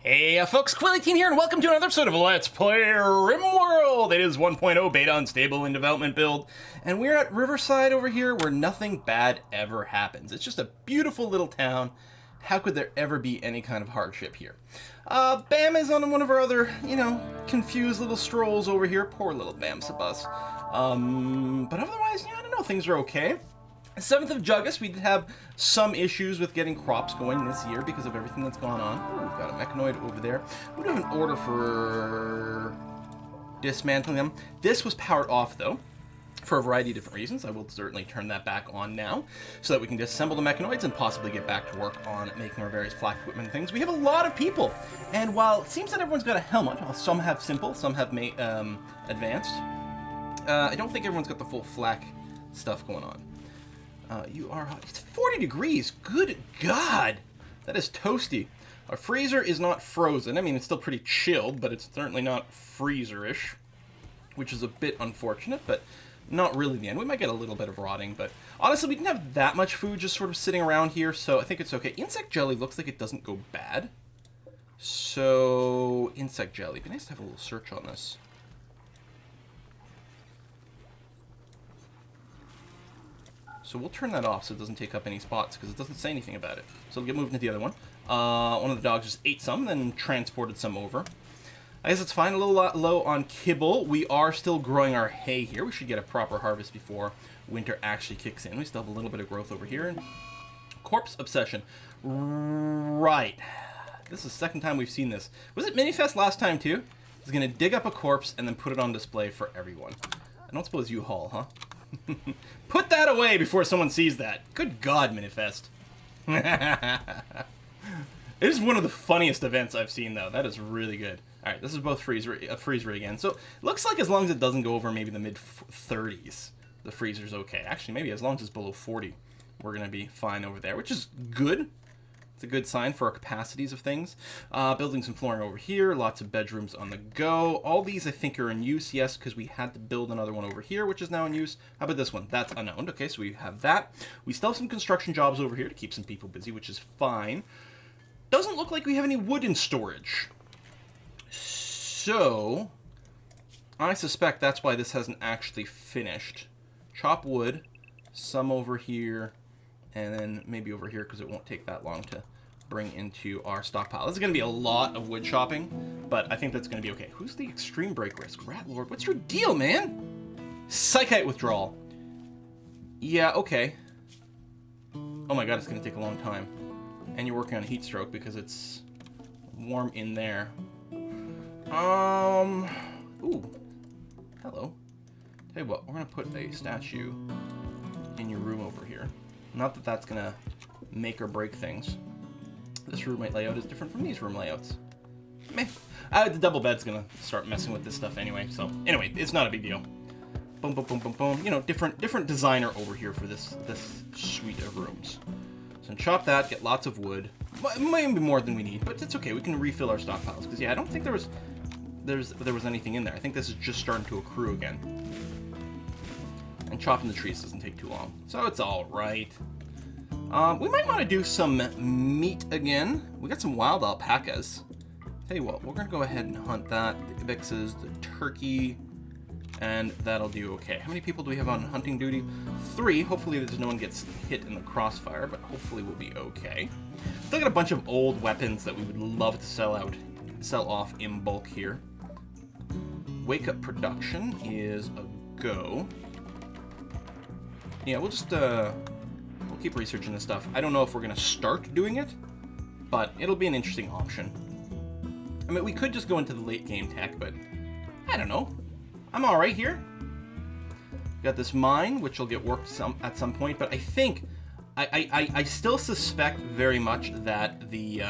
Hey folks, Quilly18 here, and welcome to another episode of Let's Play Rimworld! It is 1.0 beta unstable in development build, and we're at Riverside over here where nothing bad ever happens. It's just a beautiful little town. How could there ever be any kind of hardship here? Bam is on one of our other, confused little strolls over here. Poor little Bam-sabus. But otherwise, I don't know, things are okay. 7th of Jugus, we did have some issues with getting crops going this year because of everything that's gone on. Ooh, we've got a Mechanoid over there. We do have an order for dismantling them. This was powered off, though, for a variety of different reasons. I will certainly turn that back on now so that we can disassemble the Mechanoids and possibly get back to work on making our various flak equipment and things. We have a lot of people, and while it seems that everyone's got a helmet, well, some have simple, some have advanced, I don't think everyone's got the full flak stuff going on. You are hot. It's 40 degrees. Good God. That is toasty. Our freezer is not frozen. I mean, it's still pretty chilled, but it's certainly not freezer-ish, which is a bit unfortunate, but not really the end. We might get a little bit of rotting, but honestly, we didn't have that much food just sort of sitting around here, so I think it's okay. Insect jelly looks like it doesn't go bad. So, insect jelly. It'd be nice to have a little search on this. So we'll turn that off so it doesn't take up any spots, because it doesn't say anything about it. So it'll get moved into the other one. One of the dogs just ate some, then transported some over. I guess it's fine. A little low on kibble. We are still growing our hay here. We should get a proper harvest before winter actually kicks in. We still have a little bit of growth over here. Corpse obsession. Right. This is the second time we've seen this. Was it Minifest last time, too? He's going to dig up a corpse and then put it on display for everyone. I don't suppose you haul, huh? Put that away before someone sees that. Good God, Minifest. It is one of the funniest events I've seen, though. That is really good. All right, this is both freeze rig again. So it looks like as long as it doesn't go over maybe the mid-30s, the freezer's okay. Actually, maybe as long as it's below 40, we're going to be fine over there, which is good. It's a good sign for our capacities of things. Building some flooring over here. Lots of bedrooms on the go. All these, I think, are in use. Yes, because we had to build another one over here, which is now in use. How about this one? That's unowned. Okay, so we have that. We still have some construction jobs over here to keep some people busy, which is fine. Doesn't look like we have any wood in storage. So, I suspect that's why this hasn't actually finished. Chop wood. Some over here. And then maybe over here, because it won't take that long to bring into our stockpile. This is going to be a lot of wood chopping, but I think that's going to be okay. Who's the extreme break risk? Rat Lord, what's your deal, man? Psychite withdrawal. Yeah, okay. Oh my God, it's going to take a long time. And you're working on heat stroke because it's warm in there. Ooh. Hello. Tell you what, we're going to put a statue in your room over here. Not that that's going to make or break things. This roommate layout is different from these room layouts. Meh. The double bed's going to start messing with this stuff anyway. So, anyway, it's not a big deal. Boom, boom, boom, boom, boom. You know, different designer over here for this suite of rooms. So, chop that, get lots of wood. Might be more than we need, but it's okay. We can refill our stockpiles. Because, yeah, I don't think there was anything in there. I think this is just starting to accrue again. And chopping the trees doesn't take too long. So it's all right. We might want to do some meat again. We got some wild alpacas. Tell you what, we're going to go ahead and hunt that. The ibexes, the turkey, and that'll do okay. How many people do we have on hunting duty? 3. Hopefully there's no one gets hit in the crossfire, but hopefully we'll be okay. Still got a bunch of old weapons that we would love to sell off in bulk here. Wake up production is a go. Yeah, we'll just, we'll keep researching this stuff. I don't know if we're going to start doing it, but it'll be an interesting option. I mean, we could just go into the late game tech, but I don't know. I'm all right here. Got this mine, which will get worked at some point, but I think, I still suspect very much that the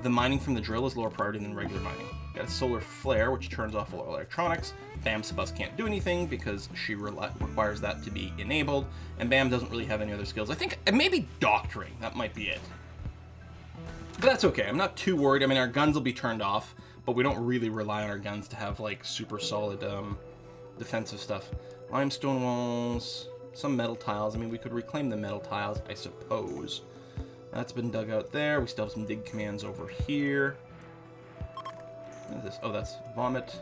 mining from the drill is lower priority than regular mining. Got a solar flare, which turns off all our electronics. Bam-sabus can't do anything because she requires that to be enabled, and Bam doesn't really have any other skills. I think maybe doctoring, that might be it. But that's okay, I'm not too worried. I mean, our guns will be turned off, but we don't really rely on our guns to have, like, super solid defensive stuff. Limestone walls, some metal tiles. I mean, we could reclaim the metal tiles, I suppose. That's been dug out there. We still have some dig commands over here. What is this? Oh, that's vomit.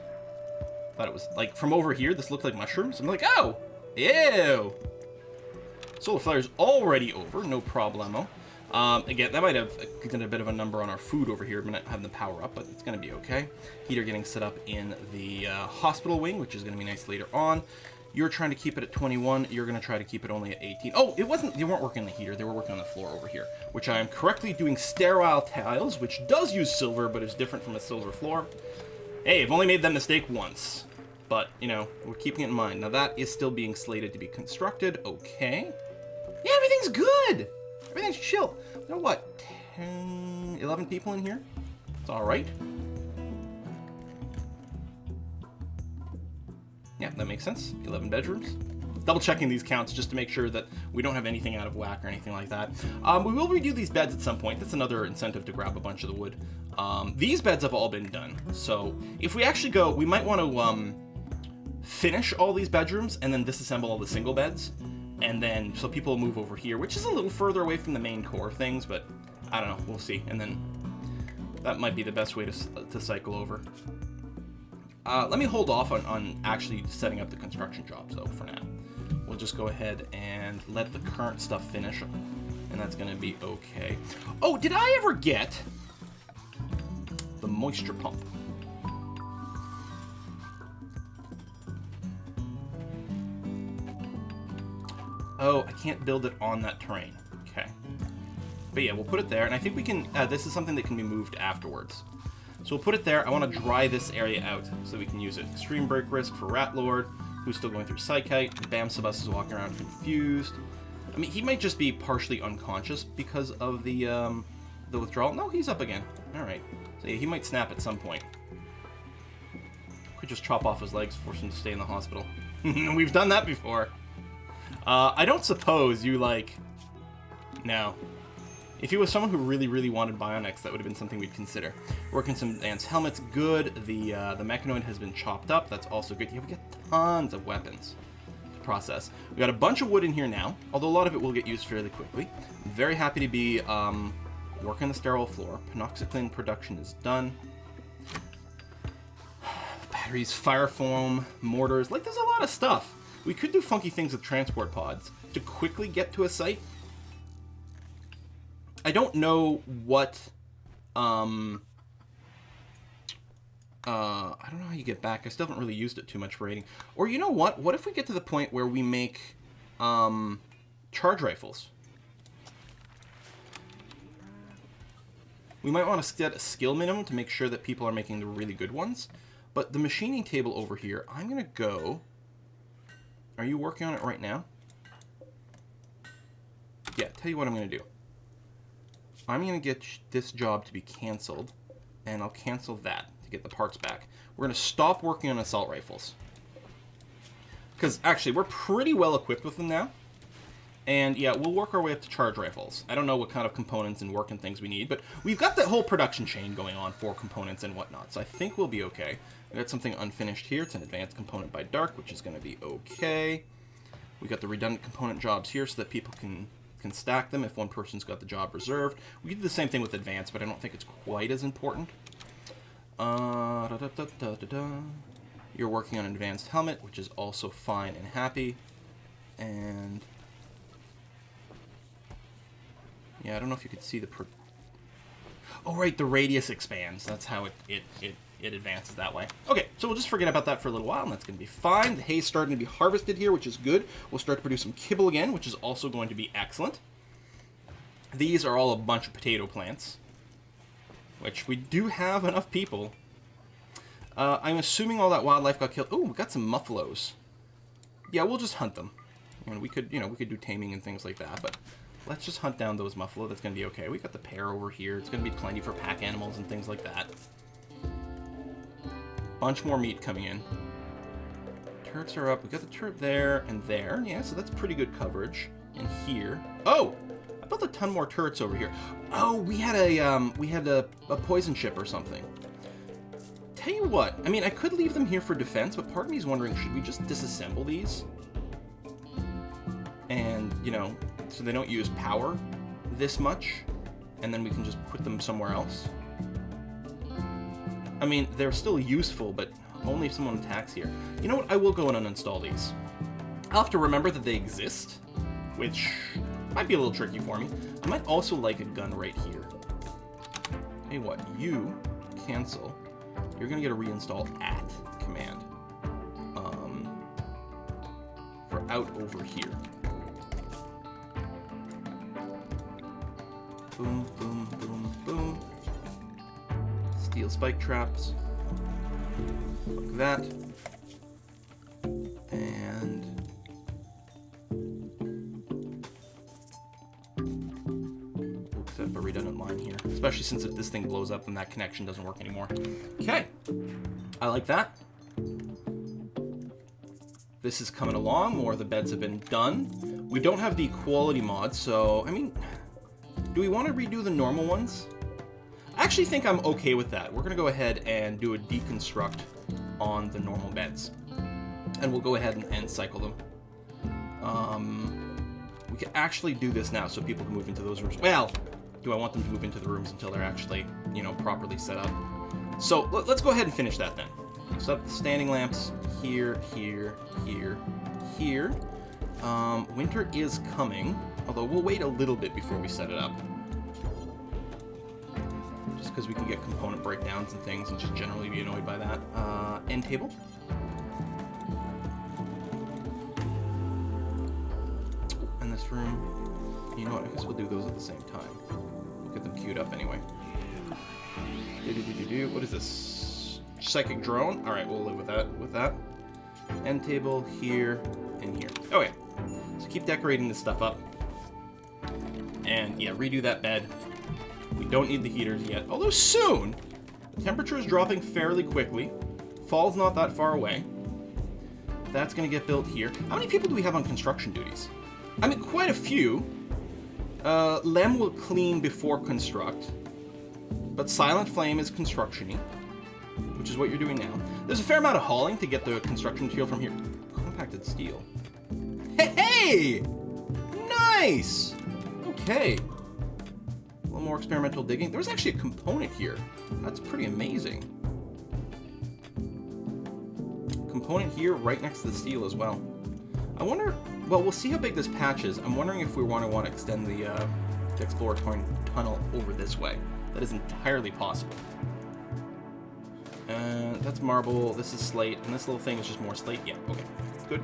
Thought it was, like, from over here, this looked like mushrooms. I'm like, oh! Ew! Solar flare's already over, no problemo. Again, that might have given a bit of a number on our food over here. I'm going to have them power up, but it's going to be okay. Heater getting set up in the hospital wing, which is going to be nice later on. You're trying to keep it at 21. You're going to try to keep it only at 18. Oh, it wasn't. They weren't working on the heater. They were working on the floor over here, which I am correctly doing sterile tiles, which does use silver, but is different from a silver floor. Hey, I've only made that mistake once, but, you know, we're keeping it in mind. Now, that is still being slated to be constructed. Okay. Yeah, everything's good. Everything's chill. You know what? 10, 11 people in here? It's all right. Yeah, that makes sense. 11 bedrooms. Double checking these counts just to make sure that we don't have anything out of whack or anything like that. We will redo these beds at some point. That's another incentive to grab a bunch of the wood. These beds have all been done. So if we actually go, we might want to finish all these bedrooms and then disassemble all the single beds. And then, so people will move over here, which is a little further away from the main core things, but I don't know, we'll see. And then that might be the best way to cycle over. Let me hold off on actually setting up the construction jobs, though, for now. We'll just go ahead and let the current stuff finish, and that's going to be okay. Oh, did I ever get the moisture pump? Oh, I can't build it on that terrain. Okay. But yeah, we'll put it there, and I think we can, this is something that can be moved afterwards. So we'll put it there. I want to dry this area out so we can use it. Extreme break risk for Rat Lord, who's still going through Psychite. Bamsabus is walking around confused. I mean, he might just be partially unconscious because of the withdrawal. No, he's up again. All right. So yeah, he might snap at some point. Could just chop off his legs, force him to stay in the hospital. We've done that before. I don't suppose you, like... No. If he was someone who really, really wanted bionics, that would have been something we'd consider. Working some advanced helmets, good. The Mechanoid has been chopped up. That's also good. Yeah, we got tons of weapons to process. We got a bunch of wood in here now, although a lot of it will get used fairly quickly. I'm very happy to be working the sterile floor. Panoxiclin production is done. Batteries, fire foam, mortars. Like, there's a lot of stuff. We could do funky things with transport pods to quickly get to a site. I don't know what, I don't know how you get back. I still haven't really used it too much for raiding. Or you know what? What if we get to the point where we make, charge rifles? We might want to set a skill minimum to make sure that people are making the really good ones. But the machining table over here, I'm going to go... Are you working on it right now? Yeah, tell you what I'm going to do. I'm going to get this job to be canceled, and I'll cancel that to get the parts back. We're going to stop working on assault rifles. Because, actually, we're pretty well equipped with them now. And, yeah, we'll work our way up to charge rifles. I don't know what kind of components and work and things we need, but we've got that whole production chain going on for components and whatnot, so I think we'll be okay. We got something unfinished here. It's an advanced component by Dark, which is going to be okay. We got the redundant component jobs here so that people can stack them if one person's got the job reserved. We can do the same thing with advanced, but I don't think it's quite as important. You're working on an advanced helmet, which is also fine and happy. And... yeah, I don't know if you could see the... oh, right, the radius expands. That's how it advances that way. Okay, so we'll just forget about that for a little while, and that's going to be fine. The hay's starting to be harvested here, which is good. We'll start to produce some kibble again, which is also going to be excellent. These are all a bunch of potato plants, which we do have enough people. I'm assuming all that wildlife got killed. Oh, we got some muffaloes. Yeah, we'll just hunt them. And we could, we could do taming and things like that, but let's just hunt down those muffalo. That's going to be okay. We got the pear over here. It's going to be plenty for pack animals and things like that. Bunch more meat coming in. Turrets are up. We got the turret there and there. Yeah, so that's pretty good coverage. And here. Oh! I built a ton more turrets over here. Oh, we had a poison ship or something. Tell you what, I mean, I could leave them here for defense, but part of me is wondering, should we just disassemble these? And, so they don't use power this much, and then we can just put them somewhere else. I mean, they're still useful, but only if someone attacks here. You know what? I will go and uninstall these. I'll have to remember that they exist, which might be a little tricky for me. I might also like a gun right here. Hey, what? You cancel. You're going to get a reinstall at command. For out over here. Boom, boom, boom, boom. Steel spike traps. Like that. And we'll set up a redundant line here. Especially since if this thing blows up, then that connection doesn't work anymore. Okay. I like that. This is coming along. More of the beds have been done. We don't have the equality mod, so, I mean, do we want to redo the normal ones? I actually think I'm okay with that. We're going to go ahead and do a deconstruct on the normal beds. And we'll go ahead and cycle them. We can actually do this now so people can move into those rooms. Well, do I want them to move into the rooms until they're actually, you know, properly set up? So let's go ahead and finish that then. Set up the standing lamps here, here, here, here. Winter is coming, although we'll wait a little bit before we set it up. Just because we can get component breakdowns and things and just generally be annoyed by that. End table. And this room. You know what, I guess we'll do those at the same time. We'll get them queued up anyway. What is this? Psychic drone? Alright, we'll live with that. End table here and here. Okay. So keep decorating this stuff up. And yeah, redo that bed. We don't need the heaters yet. Although soon! The temperature is dropping fairly quickly. Fall's not that far away. That's going to get built here. How many people do we have on construction duties? I mean, quite a few. Lem will clean before construct. But Silent Flame is construction-y, which is what you're doing now. There's a fair amount of hauling to get the construction material from here. Compacted steel. Hey! Nice! Okay. A little more experimental digging. There was actually a component here. That's pretty amazing. Component here right next to the steel as well. I wonder... Well, we'll see how big this patch is. I'm wondering if we want to extend the exploratory tunnel over this way. That is entirely possible. That's marble, this is slate, and this little thing is just more slate. Yeah, okay. Good.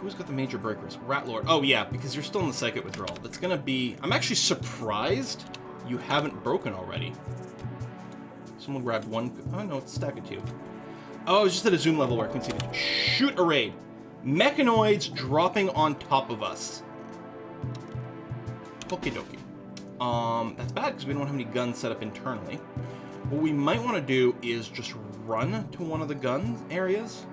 Who's got the major breakers? Ratlord. Oh, yeah, because you're still in the psychic withdrawal. That's gonna be... I'm actually surprised you haven't broken already. Someone grabbed one... Oh, no, it's a stack of two. Oh, it's just at a zoom level where I can see the... Shoot a raid. Mechanoids dropping on top of us. Okie dokie. That's bad because we don't have any guns set up internally. What we might want to do is just run to one of the gun areas.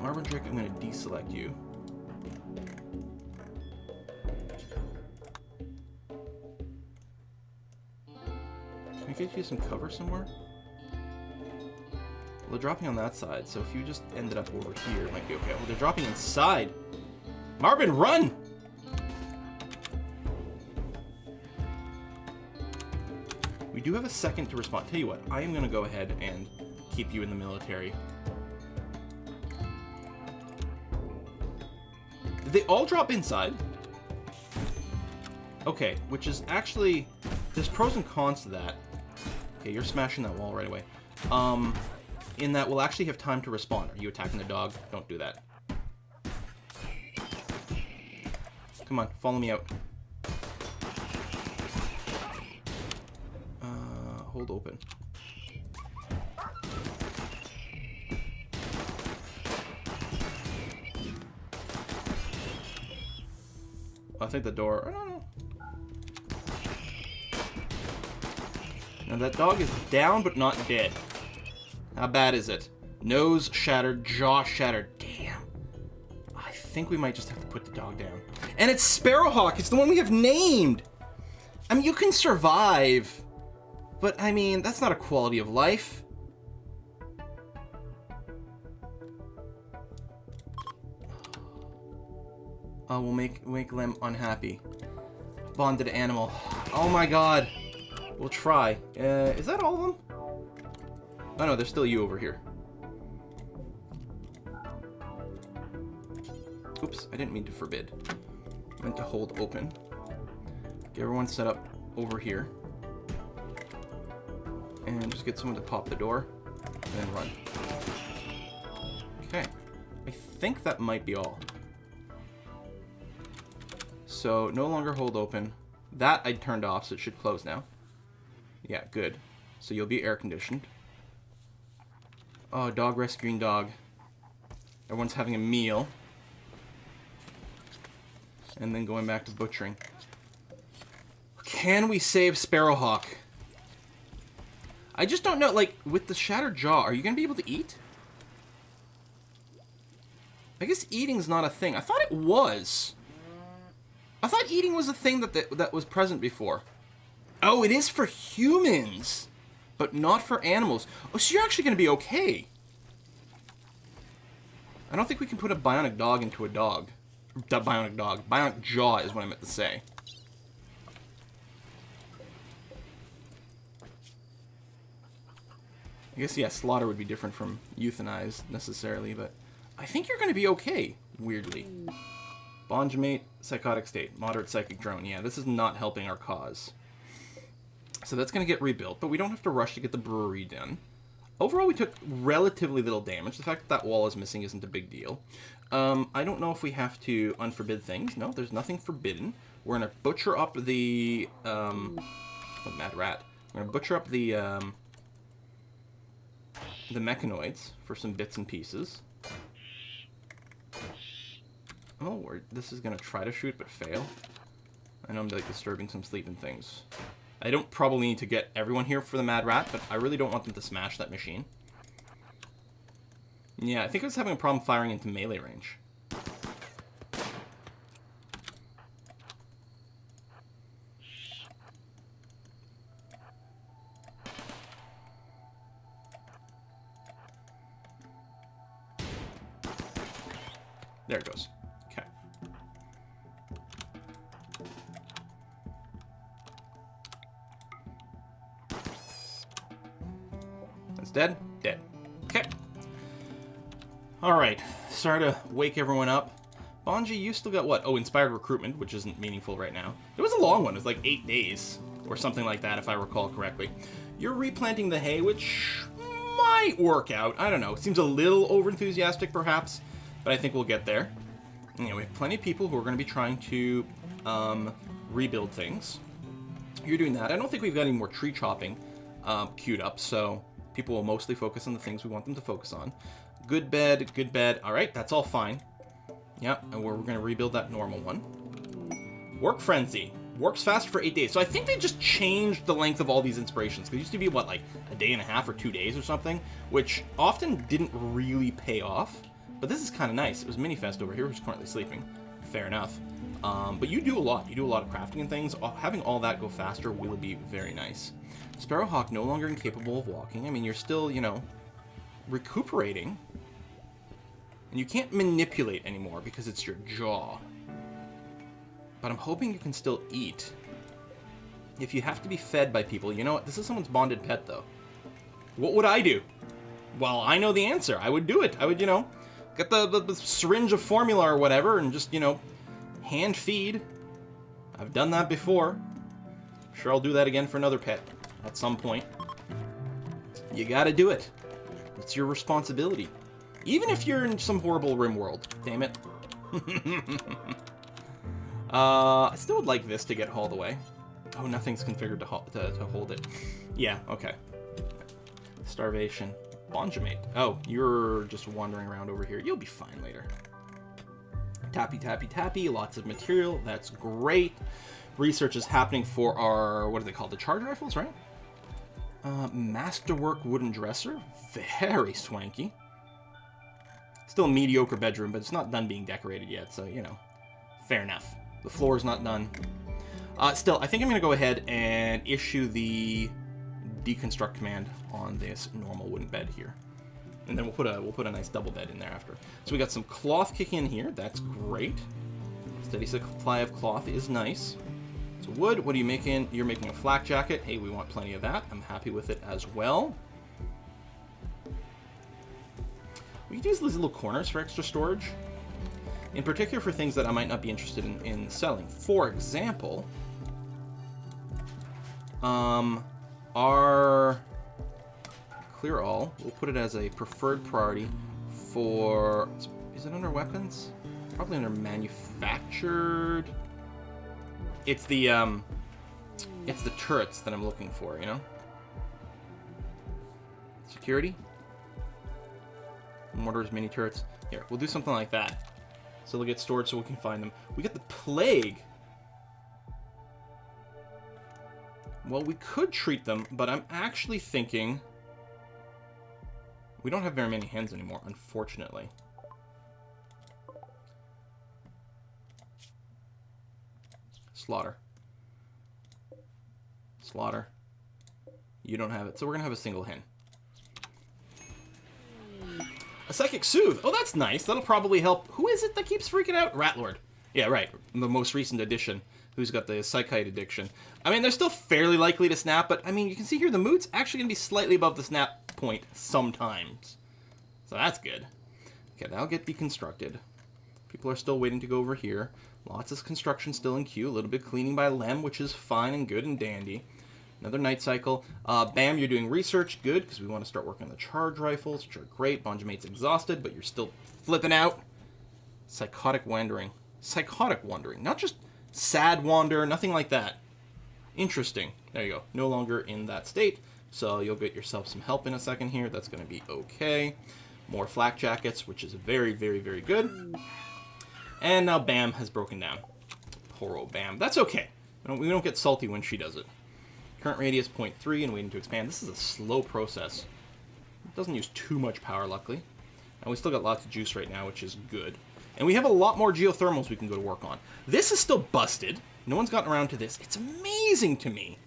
Marvin Drake, I'm going to deselect you. Can we get you some cover somewhere? Well, they're dropping on that side, so if you just ended up over here, it might be okay. Well, they're dropping inside. Marvin, run! We do have a second to respond. Tell you what, I am going to go ahead and keep you in the military. Did they all drop inside? Okay, which is actually... There's pros and cons to that. Okay, you're smashing that wall right away. In that we'll actually have time to respond. Are you attacking the dog? Don't do that. Come on, follow me out. Hold open. I think the door... I don't know. Now that dog is down but not dead. How bad is it? Nose shattered, jaw shattered. Damn. I think we might just have to put the dog down. And it's Sparrowhawk. It's the one we have named. I mean, you can survive. But, I mean, that's not a quality of life. We'll make Lem unhappy. bonded animal. Oh my god. We'll try. Is that all of them? Oh no, there's still you over here. Oops, I didn't mean to forbid. I meant to hold open. Get everyone set up over here. And just get someone to pop the door. And then run. Okay. I think that might be all. So, no longer hold open. That I turned off, so it should close now. Yeah, good. So you'll be air conditioned. Oh, dog rescuing dog. Everyone's having a meal. And then going back to butchering. Can we save Sparrowhawk? I just don't know, like, with the shattered jaw, are you going to be able to eat? I guess eating's not a thing. I thought it was. I thought eating was a thing that was present before. Oh, it is for humans, but not for animals. Oh, so you're actually going to be okay. I don't think we can put a bionic dog into a dog. Bionic dog. Bionic jaw is what I meant to say. I guess, yeah, slaughter would be different from euthanize, necessarily, but I think you're going to be okay, weirdly. Bonjamate, psychotic state, moderate psychic drone. Yeah, this is not helping our cause. So that's going to get rebuilt, but we don't have to rush to get the brewery done. Overall, we took relatively little damage. The fact that that wall is missing isn't a big deal. I don't know if we have to unforbid things. No, there's nothing forbidden. We're going to butcher up the... mad rat. We're going to butcher up the mechanoids for some bits and pieces. Oh, this is going to try to shoot, but fail. I know I'm, like, disturbing some sleeping things. I don't probably need to get everyone here for the mad rat, but I really don't want them to smash that machine. Yeah, I think I was having a problem firing into melee range. There it goes. Okay. That's dead? Dead. Okay. Alright. Sorry to wake everyone up. Bonji, you still got what? Oh, inspired recruitment, which isn't meaningful right now. It was a long one. It was like 8 days. Or something like that, if I recall correctly. You're replanting the hay, which might work out. I don't know. It seems a little over-enthusiastic, perhaps. But I think we'll get there. You know, we have plenty of people who are going to be trying to rebuild things. You're doing that. I don't think we've got any more tree chopping queued up, so people will mostly focus on the things we want them to focus on. Good bed, good bed. All right, that's all fine. Yep, and we're going to rebuild that normal one. Work Frenzy. Works faster for 8 days. So I think they just changed the length of all these inspirations. It used to be, what, like a day and a half or 2 days or something, which often didn't really pay off. But this is kind of nice. It was Minifest over here, who's currently sleeping. Fair enough. But you do a lot. You do a lot of crafting and things. Having all that go faster will be very nice. Sparrowhawk no longer incapable of walking. I mean, you're still, you know, recuperating. And you can't manipulate anymore because it's your jaw. But I'm hoping you can still eat. If you have to be fed by people, you know what? This is someone's bonded pet, though. What would I do? Well, I know the answer. I would do it. I would, you know... Get the syringe of formula or whatever and just, you know, hand feed. I've done that before. I'm sure I'll do that again for another pet at some point. You gotta do it. It's your responsibility. Even if you're in some horrible Rimworld. Damn it. I still would like this to get hauled away. Oh, nothing's configured to hold it. Yeah, okay. Starvation. Bonjamate. Oh, you're just wandering around over here. You'll be fine later. Tappy, tappy, tappy. Lots of material. That's great. Research is happening for our, what are they called? The charge rifles, right? Masterwork wooden dresser. Very swanky. Still a mediocre bedroom, but it's not done being decorated yet, so, you know. Fair enough. The floor is not done. Still, I think I'm going to go ahead and issue the deconstruct command on this normal wooden bed here, and then we'll put a nice double bed in there after. So we got some cloth kicking in here. That's great. Steady supply of cloth is nice. So wood, what are you making? You're making a flak jacket. Hey, we want plenty of that. I'm happy with it as well. We could use these little corners for extra storage. In particular for things that I might not be interested in selling. For example, our clear all, we'll put it as a preferred priority for, is it under weapons? Probably under manufactured. It's the turrets that I'm looking for, you know? Security? Mortars, mini turrets. Here, we'll do something like that. So they'll get stored so we can find them. We get the plague. Well, we could treat them, but I'm actually thinking we don't have very many hens anymore, unfortunately. Slaughter. Slaughter. You don't have it, so we're gonna have a single hen. A Psychic Soothe. Oh, that's nice. That'll probably help. Who is it that keeps freaking out? Ratlord. Yeah, right. The most recent addition. Who's got the Psychite addiction. I mean, they're still fairly likely to snap, but, I mean, you can see here the mood's actually going to be slightly above the snap point sometimes. So that's good. Okay, that'll get deconstructed. People are still waiting to go over here. Lots of construction still in queue. A little bit cleaning by Lem, which is fine and good and dandy. Another night cycle. Bam, you're doing research. Good, because we want to start working on the charge rifles, which are great. Bonjamate's exhausted, but you're still flipping out. Psychotic wandering. Psychotic wandering. Not just sad wander, nothing like that. Interesting. There you go. No longer in that state. So you'll get yourself some help in a second here. That's going to be okay. More flak jackets, which is very, very, very good. And now Bam has broken down. Poor old Bam. That's okay. We don't get salty when she does it. Current radius 0.3 and waiting to expand. This is a slow process. It doesn't use too much power, luckily. And we still got lots of juice right now, which is good. And we have a lot more geothermals we can go to work on. This is still busted. No one's gotten around to this. It's amazing to me.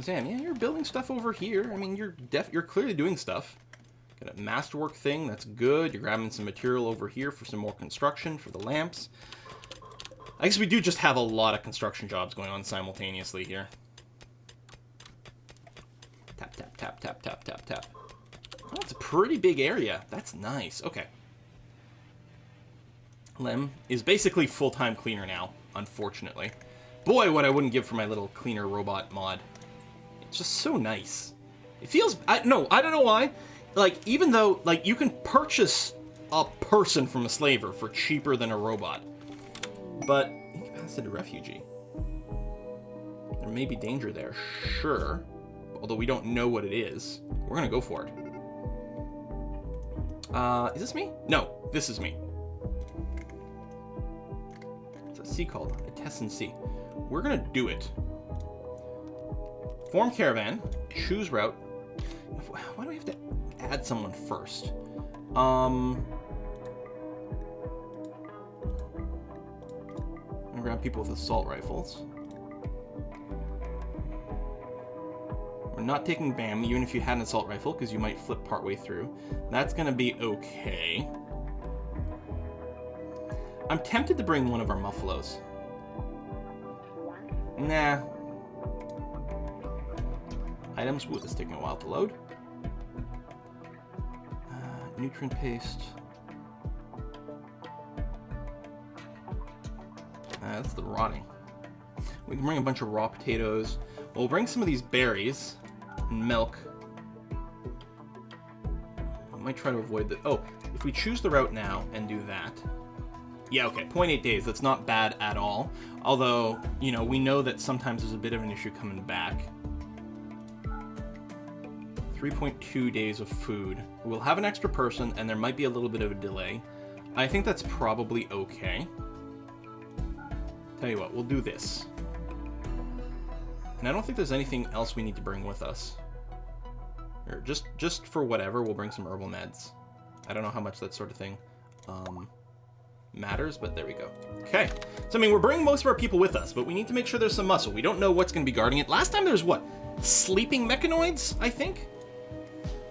Sam, yeah, you're building stuff over here. I mean, you're clearly doing stuff. Got a masterwork thing. That's good. You're grabbing some material over here for some more construction for the lamps. I guess we do just have a lot of construction jobs going on simultaneously here. Tap, tap, tap, tap, tap, tap, tap. Oh, it's a pretty big area. That's nice. Okay. Lem is basically full-time cleaner now, unfortunately. Boy, what I wouldn't give for my little cleaner robot mod. It's just so nice. It feels... No, I don't know why. Like, even though, like, you can purchase a person from a slaver for cheaper than a robot. But, incapacitated refugee. There may be danger there, sure. Although we don't know what it is. We're gonna go for it. Is this me? No, this is me. What's that C called? A Tessin C. We're gonna do it. Form Caravan. Choose route. Why do we have to add someone first? I'm gonna grab people with assault rifles. We're not taking Bam, even if you had an assault rifle, because you might flip partway through. That's gonna be okay. I'm tempted to bring one of our Muffalos. Nah. Items. Ooh, it's taking a while to load. Nutrient paste. That's the rotting. We can bring a bunch of raw potatoes. We'll bring some of these berries and milk. I might try to avoid the... Oh, if we choose the route now and do that... Yeah, okay, 0.8 days. That's not bad at all. Although, you know, we know that sometimes there's a bit of an issue coming back. 3.2 days of food. We'll have an extra person, and there might be a little bit of a delay. I think that's probably okay. Tell you what, we'll do this. And I don't think there's anything else we need to bring with us. Or just for whatever, we'll bring some herbal meds. I don't know how much that sort of thing matters, but there we go. Okay. So, I mean, we're bringing most of our people with us, but we need to make sure there's some muscle. We don't know what's going to be guarding it. Last time there was, what, sleeping mechanoids, I think?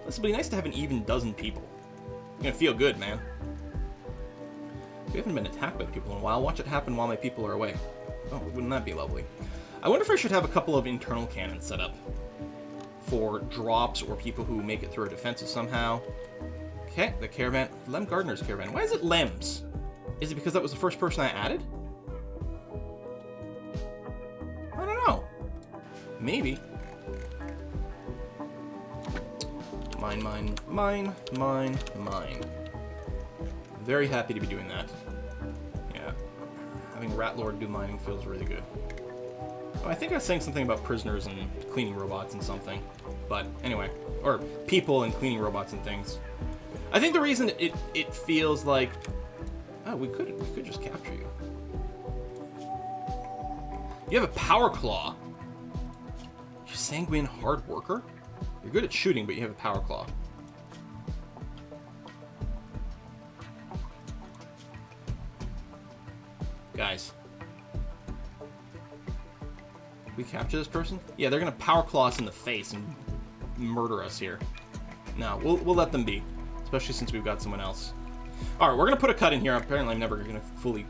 This will be nice to have an even dozen people. You're going to feel good, man. We We haven't been attacked by people in a while. Watch it happen while my people are away. Oh, wouldn't that be lovely? I wonder if I should have a couple of internal cannons set up for drops or people who make it through our defenses somehow. Okay, the caravan. Lem Gardner's caravan. Why is it Lem's? Is it because that was the first person I added? I don't know. Maybe. Mine, mine, mine, mine, mine. Very happy to be doing that. Yeah. Having Ratlord do mining feels really good. Oh, I think I was saying something about prisoners and cleaning robots and something. But anyway. Or people and cleaning robots and things. I think the reason it feels like... Oh, we could just capture you. You have a power claw. You're sanguine hard worker? You're good at shooting, but you have a power claw. Guys. Can we capture this person? Yeah, they're gonna power claw us in the face and murder us here. No, we'll let them be. Especially since we've got someone else. Alright, we're gonna put a cut in here. Apparently I'm never gonna fully,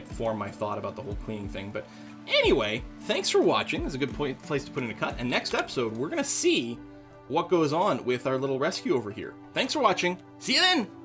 form my thought about the whole cleaning thing. But anyway, thanks for watching. This is a good place to put in a cut. And next episode, we're gonna see what goes on with our little rescue over here. Thanks for watching. See you then!